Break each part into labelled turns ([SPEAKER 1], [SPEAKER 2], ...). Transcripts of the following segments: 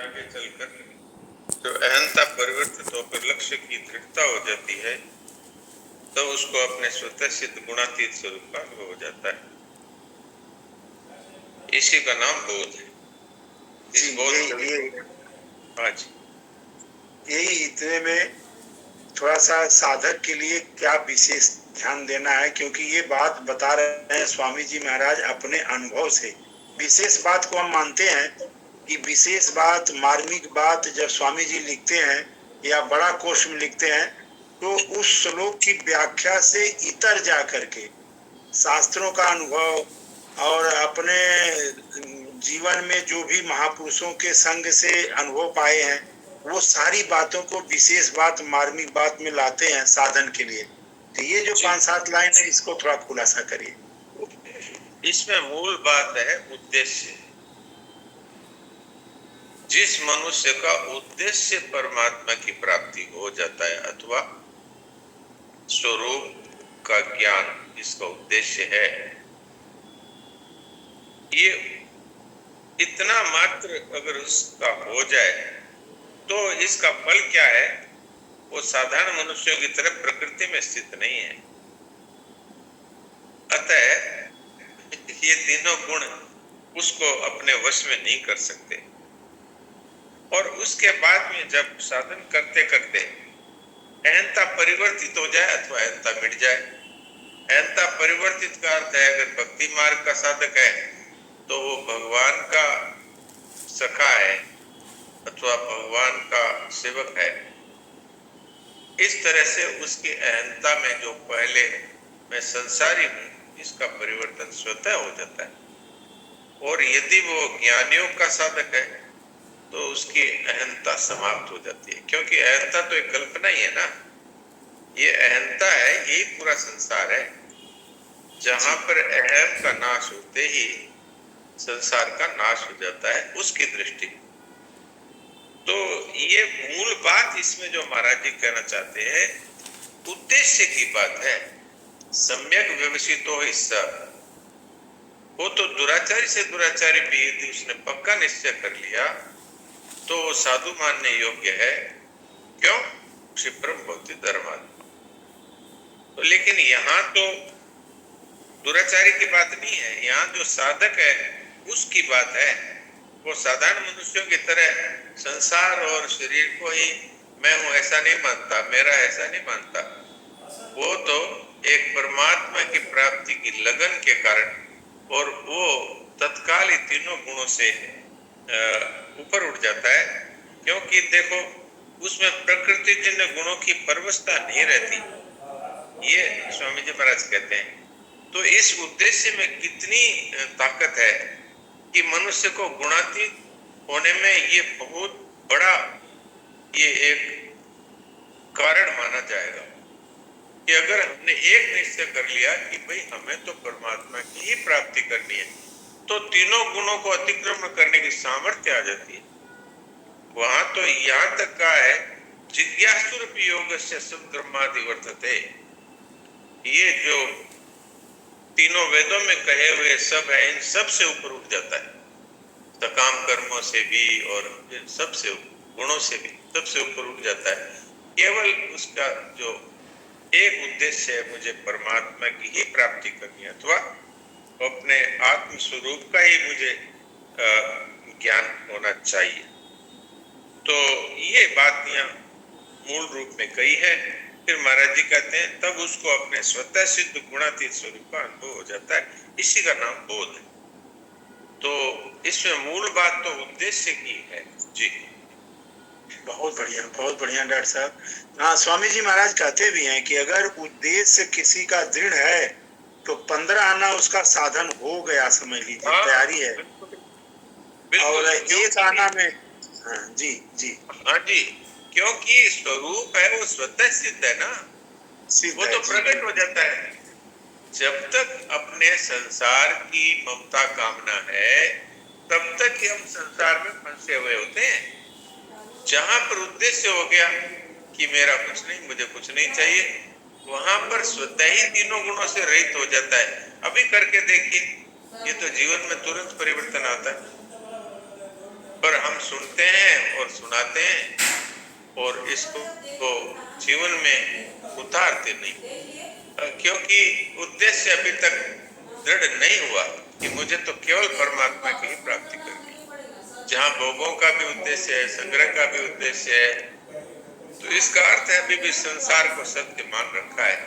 [SPEAKER 1] आगे चलकर जो अहंता परिवर्तित होकर लक्ष्य की दृढ़ता हो जाती है, तो उसको अपने स्वतः सिद्ध गुणातीत स्वरूप का अनुभव हो जाता है। इसी का नाम बोध है। इस बोध हाँ जी,
[SPEAKER 2] यही इतने में थोड़ा सा साधक के लिए क्या विशेष ध्यान देना है, क्योंकि ये बात बता रहे हैं स्वामी जी महाराज अपने अनुभव से। विशेष बात को हम मानते हैं कि विशेष बात, मार्मिक बात जब स्वामी जी लिखते हैं या बड़ा कोश में लिखते हैं, तो उस श्लोक की व्याख्या से इतर जा करके शास्त्रों का अनुभव और अपने जीवन में जो भी महापुरुषों के संग से अनुभव पाए हैं, वो सारी बातों को विशेष बात, मार्मिक बात में लाते हैं साधन के लिए। तो ये जो 5-7 लाइन है, इसको थोड़ा खुलासा करिए।
[SPEAKER 1] इसमें मूल बात है उद्देश्य। जिस मनुष्य का उद्देश्य परमात्मा की प्राप्ति हो जाता है अथवा स्वरूप का ज्ञान इसका उद्देश्य है, ये इतना मात्र अगर उसका हो जाए तो इसका फल क्या है? वो साधारण मनुष्यों की तरह प्रकृति में स्थित नहीं है। अतः ये तीनों गुण उसको अपने वश में नहीं कर सकते। और उसके बाद में जब साधन करते करते अहंता परिवर्तित हो जाए अथवा अहंता मिट जाए। अहंता परिवर्तित का अर्थ है, अगर भक्ति मार्ग का साधक है तो वो भगवान का सखा है अथवा भगवान का सेवक है। इस तरह से उसकी अहंता में जो पहले मैं संसारी हूं, इसका परिवर्तन स्वतः हो जाता है। और यदि वो ज्ञानियों का साधक है तो उसकी अहंता समाप्त हो जाती है, क्योंकि अहंता तो एक कल्पना ही है ना। ये अहंता है, यही पूरा संसार है। जहां पर अहम का नाश होते ही संसार का नाश हो जाता है उसकी दृष्टि। तो ये मूल बात इसमें जो महाराज जी कहना चाहते हैं, उद्देश्य की बात है। सम्यक व्यवसितो हिस्सा वो तो दुराचारी से दुराचारी भी यदि उसने पक्का निश्चय कर लिया तो साधु मानने योग्य है। क्यों? क्षिप्रम भक्ति धर्मात्मा। तो लेकिन यहाँ तो दुराचारी की बात नहीं है, यहाँ जो साधक है उसकी बात है। वो साधारण मनुष्यों की तरह संसार और शरीर को ही मैं हूं ऐसा नहीं मानता, मेरा ऐसा नहीं मानता। वो तो एक परमात्मा की प्राप्ति की लगन के कारण, और वो तत्काल ही तीनों गुणों से ऊपर उठ जाता है। क्योंकि देखो, उसमें प्रकृति जन्य गुणों की परवशता नहीं रहती, ये स्वामी जी महाराज कहते हैं। तो इस उद्देश्य में कितनी ताकत है कि मनुष्य को गुणातीत होने में ये बहुत बड़ा ये एक कारण माना जाएगा कि अगर हमने एक निश्चय कर लिया कि भाई हमें तो परमात्मा की ही प्राप्ति करनी है, तो तीनों गुणों को अतिक्रमण करने की सामर्थ्य आ जाती है। वहां तो यहाँ तक का है, जिज्ञासुरूप योगस्य सद्ब्रह्मादि वर्तते। ये जो तीनों वेदों में कहे हुए सब है, इन सब से ऊपर उठ जाता है। सकाम कर्मों से भी और सबसे गुणों से भी सबसे ऊपर उठ जाता है। केवल उसका जो एक उद्देश्य है, मुझे परमात्मा की ही प्राप्ति करनी है अथवा अपने आत्म स्वरूप का ही मुझे ज्ञान होना चाहिए। तो ये बात यहाँ मूल रूप में कही है। फिर महाराज जी कहते हैं तब उसको अपने स्वतः सिद्ध गुणातीत स्वरूप का अनुभव हो जाता है। इसी का नाम बोध है। तो इसमें मूल बात तो उद्देश्य की है जी।
[SPEAKER 2] बहुत बढ़िया, बहुत बढ़िया डॉक्टर साहब। हाँ, स्वामी जी महाराज कहते भी हैं कि अगर उद्देश्य किसी का दृढ़ है तो 15 आना उसका साधन हो गया, समझ लीजिए, तैयारी है। और एक आना में जी जी
[SPEAKER 1] हाँ जी, क्योंकि स्वरूप है वो स्वतः सिद्ध है ना, वो तो प्रकट हो जाता है। जब तक अपने संसार की ममता कामना है तब तक ही हम संसार में फंसे हुए होते हैं। जहां पर उद्देश्य हो गया कि मेरा कुछ नहीं, मुझे कुछ नहीं चाहिए, वहां पर स्वतः ही तीनों गुणों से रहित हो जाता है। अभी करके देखिए, ये तो जीवन में तुरंत परिवर्तन आता है। पर हम सुनते हैं और सुनाते हैं और इसको जीवन में उतारते नहीं, क्योंकि उद्देश्य अभी तक दृढ़ नहीं हुआ कि मुझे तो केवल परमात्मा की ही प्राप्ति करनी है। जहाँ भोगों का भी उद्देश्य है, संग्रह का भी उद्देश्य है, तो इसका अर्थ है अभी भी संसार को सत्य मान रखा है।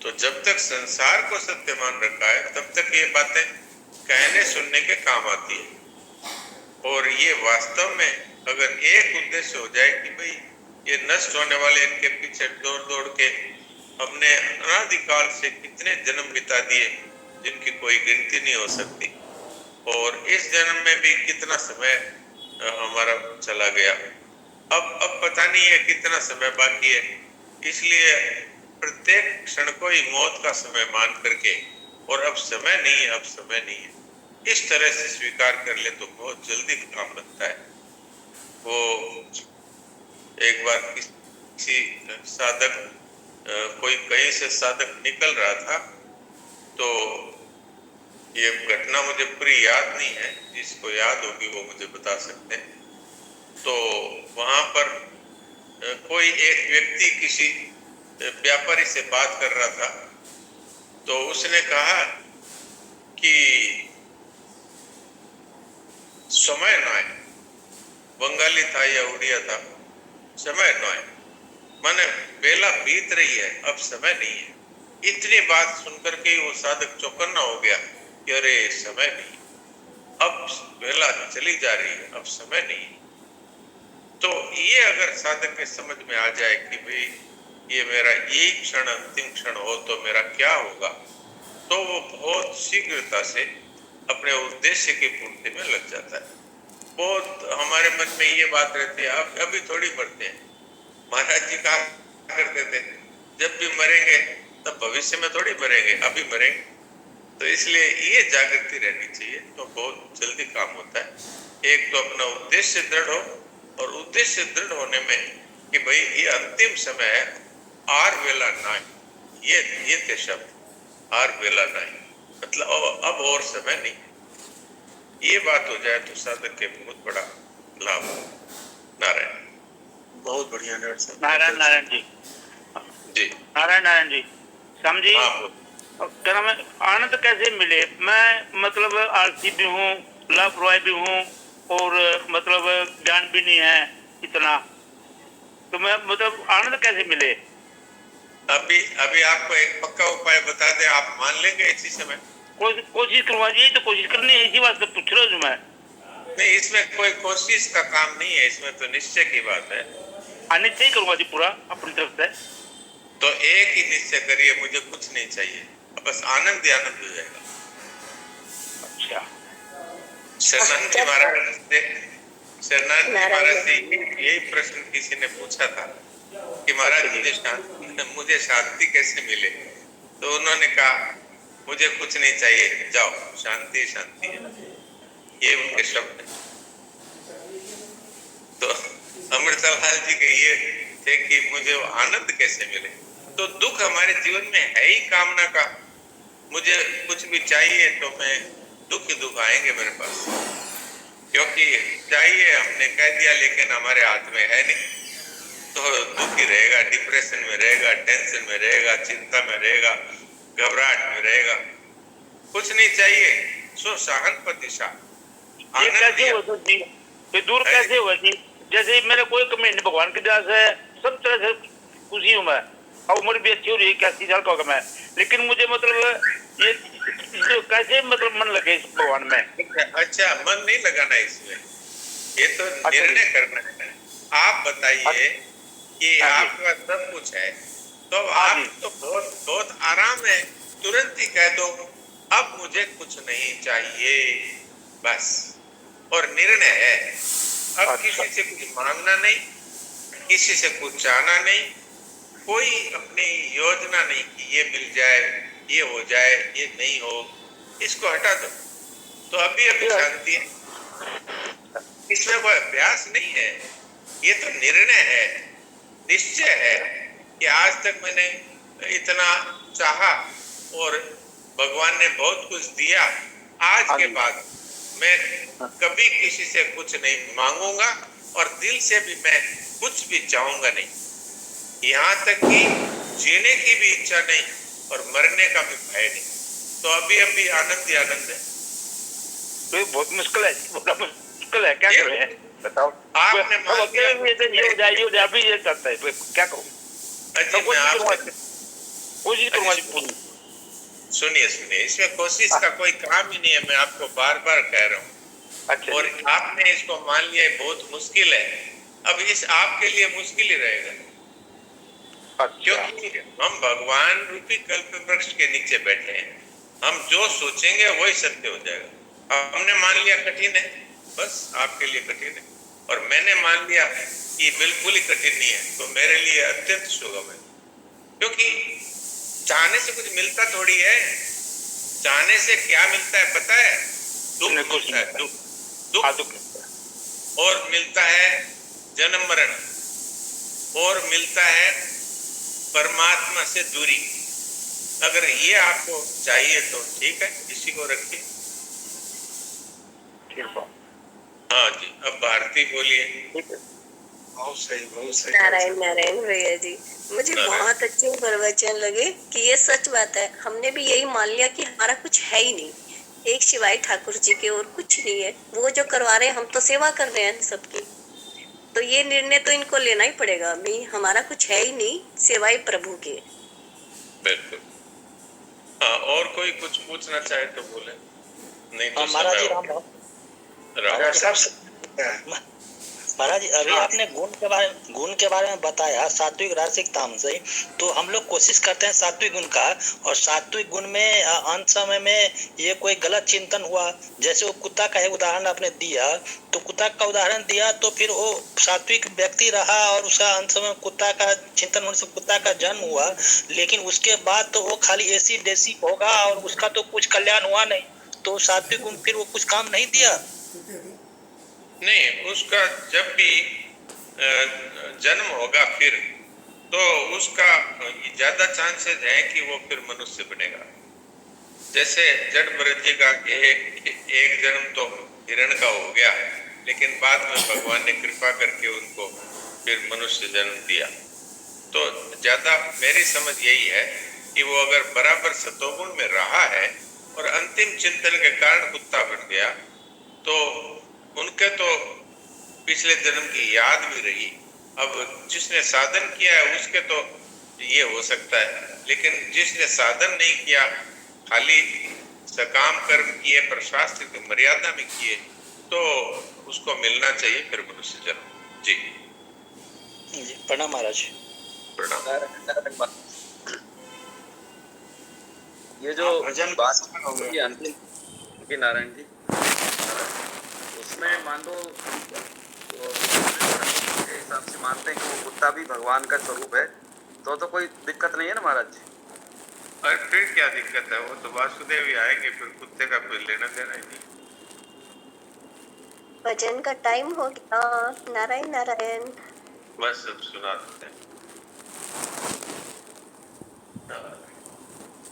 [SPEAKER 1] तो जब तक संसार को सत्य मान रखा है तब तक ये बातें कहने सुनने के काम आती है। और ये वास्तव में अगर एक उद्देश्य हो जाए कि भाई ये नष्ट होने वाले, इनके पीछे दौड़ दौड़ के हमने अनादिकाल से कितने जन्म बिता दिए जिनकी कोई गिनती नहीं हो सकती, और इस जन्म में भी कितना समय हमारा चला गया, अब पता नहीं है कितना समय बाकी है। इसलिए प्रत्येक क्षण को ही मौत का समय मान करके, और अब समय नहीं है, अब समय नहीं है, इस तरह से स्वीकार कर ले तो बहुत जल्दी काम बनता है। वो एक बार किसी साधक, कोई कहीं से साधक निकल रहा था, तो ये घटना मुझे पूरी याद नहीं है, जिसको याद होगी वो मुझे बता सकते हैं। तो वहां पर कोई एक व्यक्ति किसी व्यापारी से बात कर रहा था, तो उसने कहा कि समय न है, बंगाली था या उड़िया था, समय न है, माने बेला बीत रही है, अब समय नहीं है। इतनी बात सुनकर के वो साधक चौकन्ना हो गया कि अरे समय नहीं, अब बेला चली जा रही है, अब समय नहीं। तो ये अगर साधक के समझ में आ जाए कि भाई ये मेरा एक क्षण अंतिम क्षण हो तो मेरा क्या होगा, तो वो बहुत शीघ्रता से अपने उद्देश्य की पूर्ति में लग जाता है। बहुत हमारे मन में ये बात रहती है, आप अभी थोड़ी मरते हैं। महाराज जी कहा करते थे, जब भी मरेंगे तब भविष्य में थोड़ी मरेंगे, अभी मरेंगे। तो इसलिए ये जागृति रहनी चाहिए, तो बहुत जल्दी काम होता है। एक तो अपना उद्देश्य दृढ़ हो, और उद्देश्य दृढ़ होने में कि भाई ये अंतिम समय है, आर वेला नाई, ये थे शब्द, आर वेला नाई, मतलब अब और समय नहीं। ये बात हो जाए तो साधक के बहुत बड़ा लाभ हो। नारायण।
[SPEAKER 2] बहुत बढ़िया
[SPEAKER 3] नारायण। नारायण जी,
[SPEAKER 1] जी
[SPEAKER 3] नारायण जी, समझी।
[SPEAKER 1] हाँ,
[SPEAKER 3] क्या नाम है, आनंद कैसे मिले? मैं मतलब आलसी भी हूँ, लापरवाही भी हूँ, और मतलब ज्ञान भी नहीं है इतना, तो मैं मतलब आनंद कैसे मिले?
[SPEAKER 1] अभी आपको एक पक्का उपाय बता दे, आप मान लेंगे इसी समय?
[SPEAKER 3] कोशिश करवा जी, तो कोशिश करनी है, इसी बात से पूछ रहा हूँ मैं।
[SPEAKER 1] नहीं, इसमें कोई कोशिश का काम नहीं है, इसमें तो निश्चय की बात है।
[SPEAKER 3] अनिश्चय करूँगा जी पूरा अपनी तरफ से।
[SPEAKER 1] तो एक ही निश्चय करिए, मुझे कुछ नहीं चाहिए, बस आनंद ही आनंद हो जाएगा।
[SPEAKER 3] अच्छा,
[SPEAKER 1] शरणानंद महाराज से यही प्रश्न किसी ने पूछा था कि महाराज मुझे शांति कैसे मिले, तो उन्होंने कहा मुझे कुछ नहीं चाहिए, जाओ, शांति शांति है, ये उनके शब्द है। तो अमृतलाल जी के ये थे कि मुझे आनंद कैसे मिले। तो दुख हमारे जीवन में है ही कामना का, मुझे कुछ भी चाहिए तो मैं दुख ही दुख आएंगे मेरे पास, क्योंकि चाहिए हमने कह दिया लेकिन हमारे हाथ में है नहीं, तो दुख ही रहेगा, डिप्रेशन में रहेगा, टेंशन में रहेगा, चिंता में रहेगा, घबराहट में रहेगा। कुछ नहीं चाहिए, सो सहन प्रतिशा
[SPEAKER 3] कैसे हो जी, ये दूर कैसे हुआ जी? जैसे मेरे कोई कमी नहीं, भगवान की दया से सब तरह से खुशी हूँ मैं, और उम्र भी अच्छी हो रही है, 81 साल का होगा मैं, लेकिन मुझे मतलब ये कैसे मतलब मन लगे इस भगवान में?
[SPEAKER 1] अच्छा, मन नहीं लगाना इसमें, ये तो निर्णय करना है। आप बताइए कि आपके पास सब कुछ है, तो आप तो बहुत आराम है, तुरंत ही कह दो अब मुझे कुछ नहीं चाहिए, बस, और निर्णय है। अब किसी से कुछ मांगना नहीं, किसी से कुछ चाहना नहीं, कोई अपनी योजना नहीं कि ये मिल जाए, ये हो जाए, ये नहीं हो, इसको हटा दो, तो अभी शांति है। इसमें कोई अभ्यास नहीं है, ये तो निर्णय है, निश्चय है कि आज तक मैंने इतना चाहा और भगवान ने बहुत कुछ दिया, आज के बाद मैं कभी किसी से कुछ नहीं मांगूंगा और दिल से भी मैं कुछ भी चाहूंगा नहीं, यहाँ तक कि जीने की भी इच्छा नहीं और मरने का भी भय नहीं। तो अभी अभी आनंद ही आनंद है।
[SPEAKER 3] तो ये बहुत मुश्किल है, बड़ा मुश्किल है, क्या करें बताओ।
[SPEAKER 1] आपने मान लिया,
[SPEAKER 3] ये हो जाए अभी ये करता है, क्या करूं?
[SPEAKER 1] अजी मैं आपसे
[SPEAKER 3] कोशिश करूंगा पूरी।
[SPEAKER 1] सुनिए सुनिए, इसमें कोशिश का कोई काम ही नहीं है, मैं आपको बार बार कह रहा हूँ।
[SPEAKER 3] अच्छा,
[SPEAKER 1] और आपने इसको मान लिया बहुत मुश्किल है, अब इस आपके लिए मुश्किल ही रहेगा, क्योंकि हम भगवान रूपी कल्प वृक्ष के नीचे बैठे हैं। हम जो सोचेंगे वही सत्य हो जाएगा। हमने मान लिया कठिन है, बस आपके लिए कठिन है, और मैंने मान लिया कि बिल्कुल ही कठिन नहीं है, तो मेरे लिए अत्यंत सुगम है। क्योंकि चाहने से कुछ मिलता थोड़ी है। चाहने से क्या मिलता है पता है? दुख मिलता है, दुख और मिलता है जन्म मरण, और मिलता है परमात्मा से दूरी। अगर ये आपको चाहिए तो ठीक है, इसी को रखिए। हाँ जी, अब भारती बोलिए।
[SPEAKER 2] बहुत सही, बहुत सही।
[SPEAKER 4] नारायण नारायण भैया जी, मुझे बहुत अच्छे प्रवचन लगे कि ये सच बात है। हमने भी यही मान लिया कि हमारा कुछ है ही नहीं, एक शिवाय ठाकुर जी के और कुछ नहीं है। वो जो करवा रहे हैं, हम तो सेवा कर रहे हैं सबकी। तो ये निर्णय तो इनको लेना ही पड़ेगा। अभी हमारा कुछ है ही नहीं, सिवाय प्रभु के।
[SPEAKER 1] बिल्कुल। हाँ, और कोई कुछ पूछना चाहे तो बोले, नहीं तो
[SPEAKER 5] महाराज जी महाराज जी, अभी आपने गुण के बारे में बताया, सात्विक राजसिक तामसिक। तो हम लोग कोशिश करते हैं सात्विक गुण का, और सात्विक गुण में अंत समय में ये कोई गलत चिंतन हुआ, जैसे वो कुत्ता का एक उदाहरण आपने दिया, तो कुत्ता का उदाहरण दिया तो फिर वो सात्विक व्यक्ति रहा और उसका अंत समय कुत्ता का चिंतन होने से कुत्ता का जन्म हुआ, लेकिन उसके बाद तो वो खाली ऐसी देसी होगा और उसका तो कुछ कल्याण हुआ नहीं। तो सात्विक गुण फिर वो कुछ काम नहीं दिया।
[SPEAKER 1] नहीं, उसका जब भी जन्म होगा फिर तो उसका ज्यादा चांसेस है कि वो फिर मनुष्य बनेगा। जैसे जड़ भरत जी का एक जन्म तो हिरण का हो गया, लेकिन बाद में भगवान ने कृपा करके उनको फिर मनुष्य जन्म दिया। तो ज्यादा मेरी समझ यही है कि वो अगर बराबर सतोगुण में रहा है और अंतिम चिंतन के कारण कुत्ता बन गया, तो उनके तो पिछले जन्म की याद भी रही। अब जिसने साधन किया है उसके तो ये हो सकता है, लेकिन जिसने साधन नहीं किया, खाली सकाम कर्म किए पर शास्त्र की मर्यादा में किए, तो उसको मिलना चाहिए फिर मनुष्य जन्म। जी
[SPEAKER 5] प्रणाम महाराज।
[SPEAKER 1] प्रणाम।
[SPEAKER 6] ये जो
[SPEAKER 2] भजन
[SPEAKER 6] बात
[SPEAKER 2] हो
[SPEAKER 6] की अंतिम की नारायण जी, उसमें मान लो तो के हिसाब से मानते हैं कि वो कुत्ता भी भगवान का स्वरूप है, तो कोई दिक्कत नहीं है ना महाराज जी?
[SPEAKER 1] और फिर क्या दिक्कत है? वो तो वासुदेव ही आएंगे, फिर कुत्ते का कोई लेना देना ही नहीं।
[SPEAKER 4] भजन का टाइम हो गया। नारायण नारायण।
[SPEAKER 1] बस अब सुना देते हैं।